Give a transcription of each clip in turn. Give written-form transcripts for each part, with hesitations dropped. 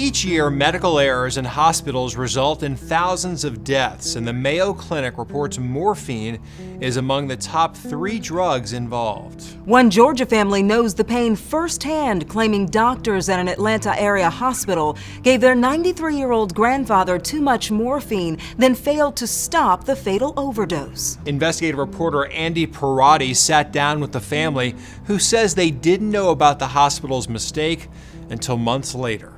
Each year, medical errors in hospitals result in thousands of deaths, and the Mayo Clinic reports morphine is among the top 3 drugs involved. One Georgia family knows the pain firsthand, claiming doctors at an Atlanta area hospital gave their 93-year-old grandfather too much morphine, then failed to stop the fatal overdose. Investigative reporter Andy Parati sat down with the family, who says they didn't know about the hospital's mistake until months later.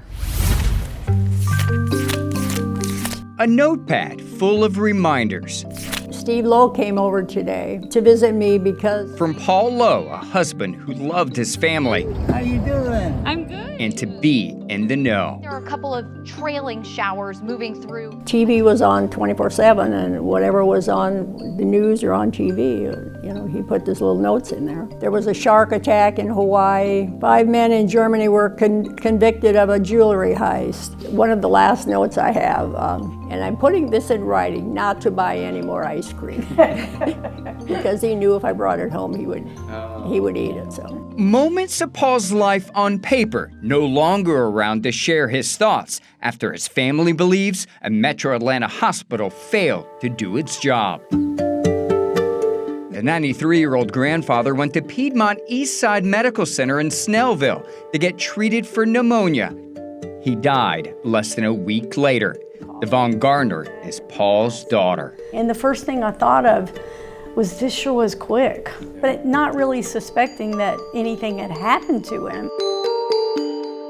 A notepad full of reminders. Steve Lowe came over today to visit me because... From Paul Lowe, a husband who loved his family. How you doing? I'm good. And to be in the know. There are a couple of trailing showers moving through. TV was on 24/7, and whatever was on the news or on TV, he put his little notes in there. There was a shark attack in Hawaii. 5 men in Germany were convicted of a jewelry heist. One of the last notes I have, and I'm putting this in writing, not to buy any more ice cream. Because he knew if I brought it home, he would eat it, so. Moments of Paul's life on paper, no longer around to share his thoughts after his family believes a Metro Atlanta hospital failed to do its job. The 93-year-old grandfather went to Piedmont Eastside Medical Center in Snellville to get treated for pneumonia. He died less than a week later. Yvonne Gardner is Paul's daughter. And the first thing I thought of was this sure was quick, but not really suspecting that anything had happened to him.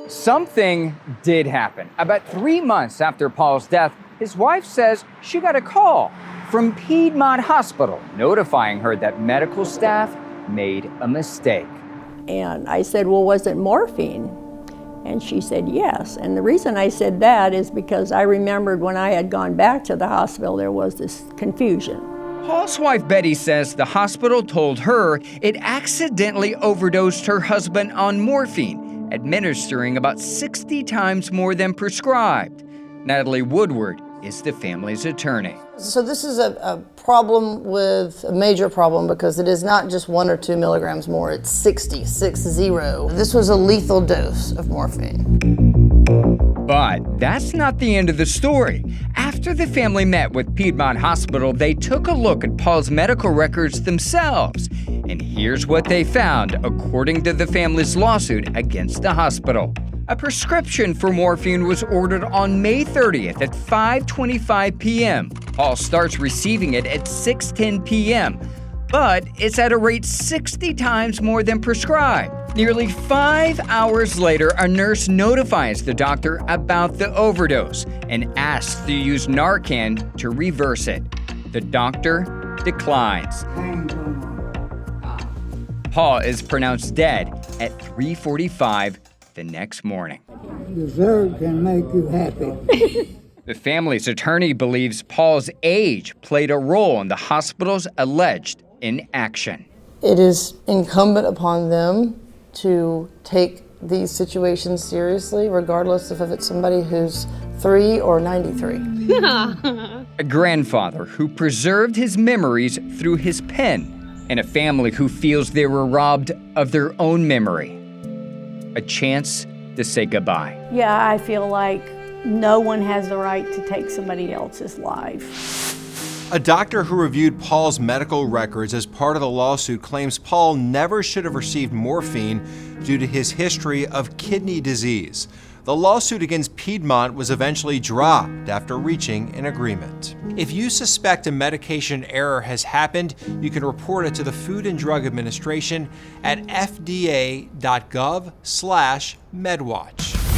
Something did happen. About 3 months after Paul's death, his wife says she got a call from Piedmont Hospital notifying her that medical staff made a mistake. And I said, well, was it morphine? And she said, yes. And the reason I said that is because I remembered when I had gone back to the hospital, there was this confusion. Paul's wife Betty says the hospital told her it accidentally overdosed her husband on morphine, administering about 60 times more than prescribed. Natalie Woodward is the family's attorney. So this is a problem with a major problem because it is not just 1 or 2 milligrams more, it's 60. This was a lethal dose of morphine. But that's not the end of the story. After the family met with Piedmont Hospital, they took a look at Paul's medical records themselves. And here's what they found, according to the family's lawsuit against the hospital. A prescription for morphine was ordered on May 30th at 5:25 p.m. Paul starts receiving it at 6:10 p.m., but it's at a rate 60 times more than prescribed. Nearly 5 hours later, a nurse notifies the doctor about the overdose and asks to use Narcan to reverse it. The doctor declines. Paul is pronounced dead at 3:45 the next morning. Dessert can make you happy. The family's attorney believes Paul's age played a role in the hospital's alleged inaction. It is incumbent upon them to take these situations seriously, regardless if it's somebody who's 3 or 93. A grandfather who preserved his memories through his pen, and a family who feels they were robbed of their own memory. A chance to say goodbye. Yeah, I feel like no one has the right to take somebody else's life. A doctor who reviewed Paul's medical records as part of the lawsuit claims Paul never should have received morphine due to his history of kidney disease. The lawsuit against Piedmont was eventually dropped after reaching an agreement. If you suspect a medication error has happened, you can report it to the Food and Drug Administration at fda.gov/medwatch.